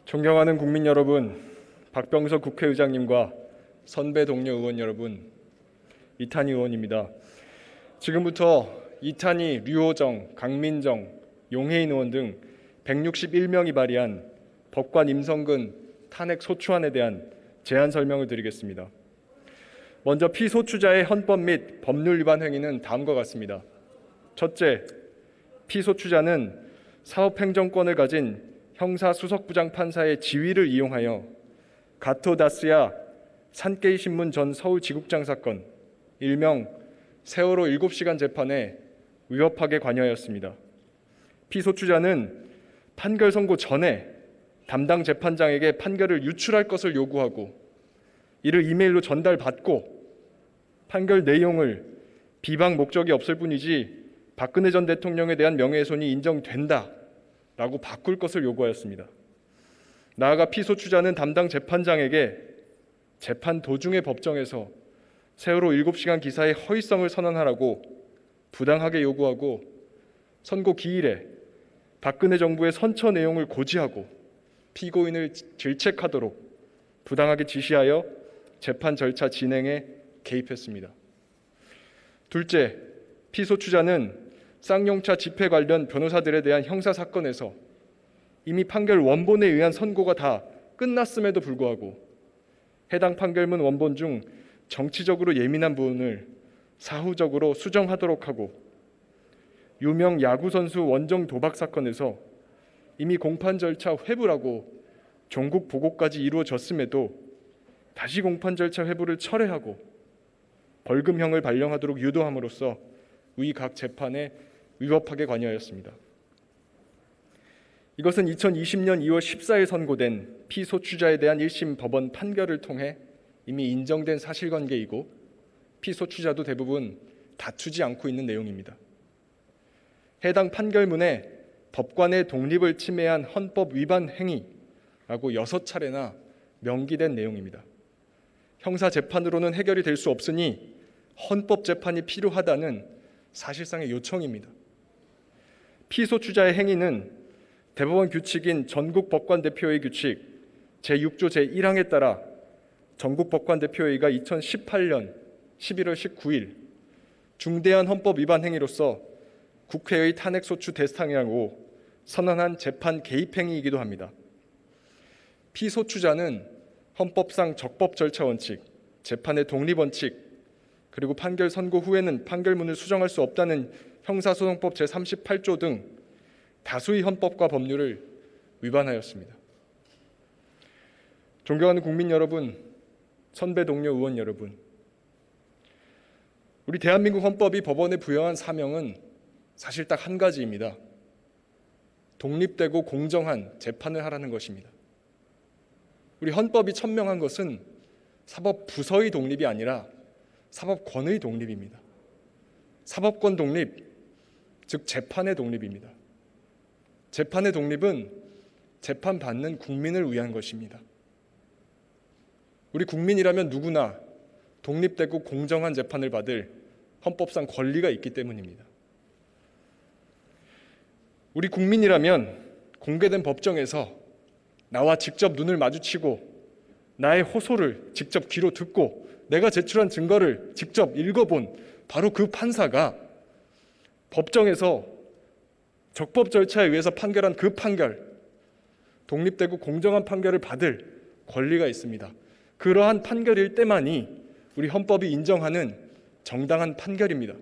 존경하는 국민 여러분, 박병석 국회의장님과 선배 동료 의원 여러분, 이탄희 의원입니다. 지금부터 이탄희, 류호정, 강민정, 용해인 의원 등 161명이 발의한 법관 임성근 탄핵 소추안에 대한 제안 설명을 드리겠습니다. 먼저 피소추자의 헌법 및 법률 위반 행위는 다음과 같습니다. 첫째, 피소추자는 사법행정권을 가진 형사수석부장판사의 지위를 이용하여 가토 다스야 산케이 신문 전 서울지국장 사건, 일명 세월호 7시간 재판에 위협하게 관여하였습니다. 피소추자는 판결 선고 전에 담당 재판장에게 판결을 유출할 것을 요구하고 이를 이메일로 전달받고 판결 내용을 비방 목적이 없을 뿐이지 박근혜 전 대통령에 대한 명예훼손이 인정된다라고 바꿀 것을 요구하였습니다. 나아가 피소추자는 담당 재판장에게 재판 도중에 법정에서 세월호 7시간 기사의 허위성을 선언하라고 부당하게 요구하고 선고 기일에 박근혜 정부의 선처 내용을 고지하고 피고인을 질책하도록 부당하게 지시하여 재판 절차 진행에 개입했습니다. 둘째, 피소추자는 쌍용차 집회 관련 변호사들에 대한 형사사건에서 이미 판결 원본에 의한 선고가 다 끝났음에도 불구하고 해당 판결문 원본 중 정치적으로 예민한 부분을 사후적으로 수정하도록 하고 유명 야구선수 원정 도박 사건에서 이미 공판 절차 회부라고 종국 보고까지 이루어졌음에도 다시 공판 절차 회부를 철회하고 벌금형을 발령하도록 유도함으로써 위 각 재판에 위법하게 관여하였습니다. 이것은 2020년 2월 14일 선고된 피소추자에 대한 1심 법원 판결을 통해 이미 인정된 사실관계이고 피소추자도 대부분 다투지 않고 있는 내용입니다. 해당 판결문에 법관의 독립을 침해한 헌법 위반 행위라고 6차례나 명기된 내용입니다. 형사재판으로는 해결이 될 수 없으니 헌법재판이 필요하다는 사실상의 요청입니다. 피소추자의 행위는 대법원 규칙인 전국법관대표회의 규칙 제6조 제1항에 따라 전국법관대표회의가 2018년 11월 19일 중대한 헌법 위반 행위로서 국회의 탄핵소추 대상이라고 선언한 재판 개입 행위이기도 합니다. 피소추자는 헌법상 적법 절차 원칙, 재판의 독립 원칙, 그리고 판결 선고 후에는 판결문을 수정할 수 없다는 형사소송법 제38조 등 다수의 헌법과 법률을 위반하였습니다. 존경하는 국민 여러분, 선배 동료 의원 여러분, 우리 대한민국 헌법이 법원에 부여한 사명은 사실 딱 한 가지입니다. 독립되고 공정한 재판을 하라는 것입니다. 우리 헌법이 천명한 것은 사법부서의 독립이 아니라 사법권의 독립입니다. 사법권 독립, 즉 재판의 독립입니다. 재판의 독립은 재판받는 국민을 위한 것입니다. 우리 국민이라면 누구나 독립되고 공정한 재판을 받을 헌법상 권리가 있기 때문입니다. 우리 국민이라면 공개된 법정에서 나와 직접 눈을 마주치고 나의 호소를 직접 귀로 듣고 내가 제출한 증거를 직접 읽어본 바로 그 판사가 법정에서 적법 절차에 의해서 판결한 그 판결, 독립되고 공정한 판결을 받을 권리가 있습니다. 그러한 판결일 때만이 우리 헌법이 인정하는 정당한 판결입니다.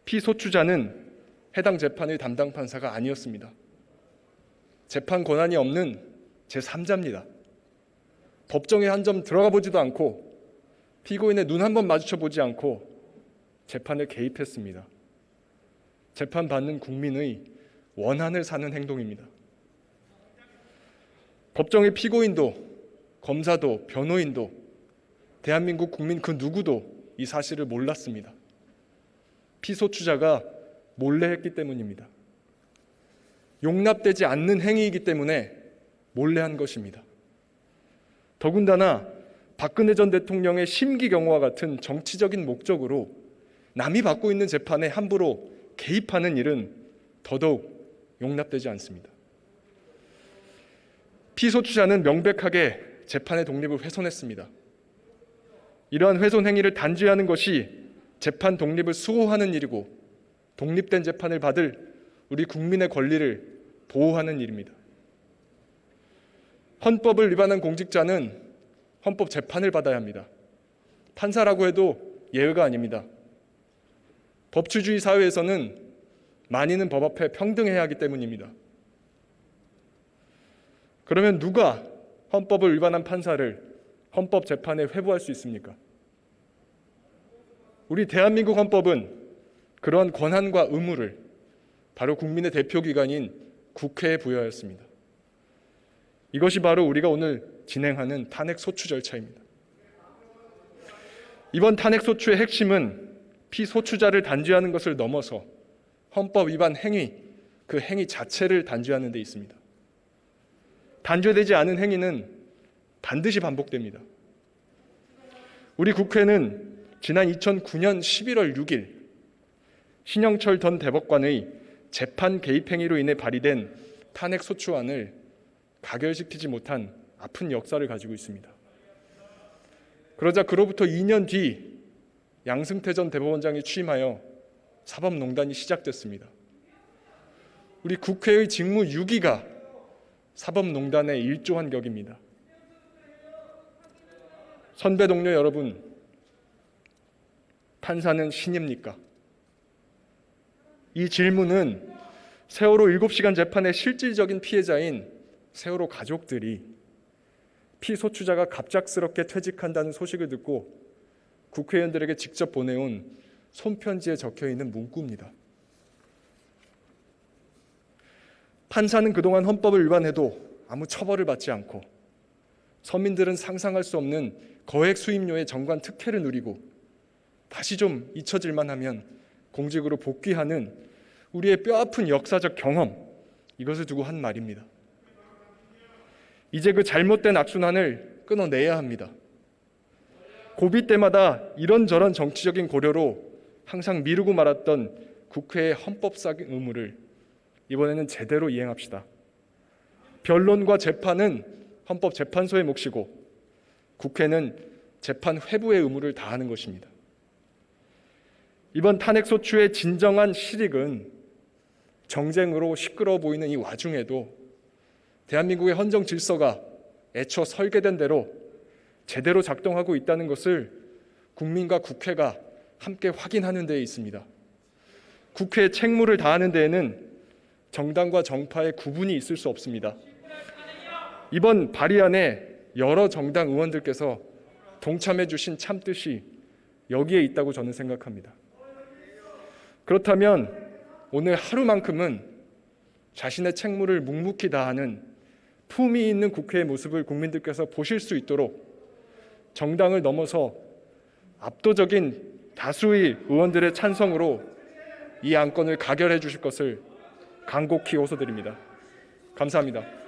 피소추자는 해당 재판의 담당 판사가 아니었습니다. 재판 권한이 없는 제3자입니다. 법정에 한 점 들어가 보지도 않고 피고인의 눈 한 번 마주쳐 보지 않고 재판에 개입했습니다. 재판받는 국민의 원한을 사는 행동입니다. 법정의 피고인도 검사도 변호인도 대한민국 국민 그 누구도 이 사실을 몰랐습니다. 피소추자가 몰래 했기 때문입니다. 용납되지 않는 행위이기 때문에 몰래 한 것입니다. 더군다나 박근혜 전 대통령의 심기경호와 같은 정치적인 목적으로 남이 받고 있는 재판에 함부로 개입하는 일은 더더욱 용납되지 않습니다. 피소추자는 명백하게 재판의 독립을 훼손했습니다. 이러한 훼손 행위를 단죄하는 것이 재판 독립을 수호하는 일이고 독립된 재판을 받을 우리 국민의 권리를 보호하는 일입니다. 헌법을 위반한 공직자는 헌법 재판을 받아야 합니다. 판사라고 해도 예외가 아닙니다. 법치주의 사회에서는 만인은 법 앞에 평등해야 하기 때문입니다. 그러면 누가 헌법을 위반한 판사를 헌법 재판에 회부할 수 있습니까? 우리 대한민국 헌법은 그러한 권한과 의무를 바로 국민의 대표기관인 국회에 부여하였습니다. 이것이 바로 우리가 오늘 진행하는 탄핵소추 절차입니다. 이번 탄핵소추의 핵심은 피소추자를 단죄하는 것을 넘어서 헌법 위반 행위, 그 행위 자체를 단죄하는 데 있습니다. 단죄되지 않은 행위는 반드시 반복됩니다. 우리 국회는 지난 2009년 11월 6일 신영철 전 대법관의 재판 개입 행위로 인해 발의된 탄핵소추안을 가결시키지 못한 아픈 역사를 가지고 있습니다. 그러자 그로부터 2년 뒤 양승태 전 대법원장이 취임하여 사법농단이 시작됐습니다. 우리 국회의 직무 6위가 사법농단에 일조한 격입니다. 선배 동료 여러분, 판사는 신입니까? 이 질문은 세월호 7시간 재판의 실질적인 피해자인 세월호 가족들이 피소추자가 갑작스럽게 퇴직한다는 소식을 듣고 국회의원들에게 직접 보내온 손편지에 적혀있는 문구입니다. 판사는 그동안 헌법을 위반해도 아무 처벌을 받지 않고 서민들은 상상할 수 없는 거액 수임료의 정관 특혜를 누리고 다시 좀 잊혀질만 하면 공직으로 복귀하는 우리의 뼈아픈 역사적 경험, 이것을 두고 한 말입니다. 이제 그 잘못된 악순환을 끊어내야 합니다. 고비 때마다 이런저런 정치적인 고려로 항상 미루고 말았던 국회의 헌법상 의무를 이번에는 제대로 이행합시다. 변론과 재판은 헌법재판소의 몫이고 국회는 재판 회부의 의무를 다하는 것입니다. 이번 탄핵소추의 진정한 실익은 정쟁으로 시끄러워 보이는 이 와중에도 대한민국의 헌정 질서가 애초 설계된 대로 제대로 작동하고 있다는 것을 국민과 국회가 함께 확인하는 데에 있습니다. 국회의 책무를 다하는 데에는 정당과 정파의 구분이 있을 수 없습니다. 이번 발의안에 여러 정당 의원들께서 동참해 주신 참뜻이 여기에 있다고 저는 생각합니다. 그렇다면 오늘 하루만큼은 자신의 책무를 묵묵히 다하는 품위 있는 국회의 모습을 국민들께서 보실 수 있도록 정당을 넘어서 압도적인 다수의 의원들의 찬성으로 이 안건을 가결해 주실 것을 간곡히 호소드립니다. 감사합니다.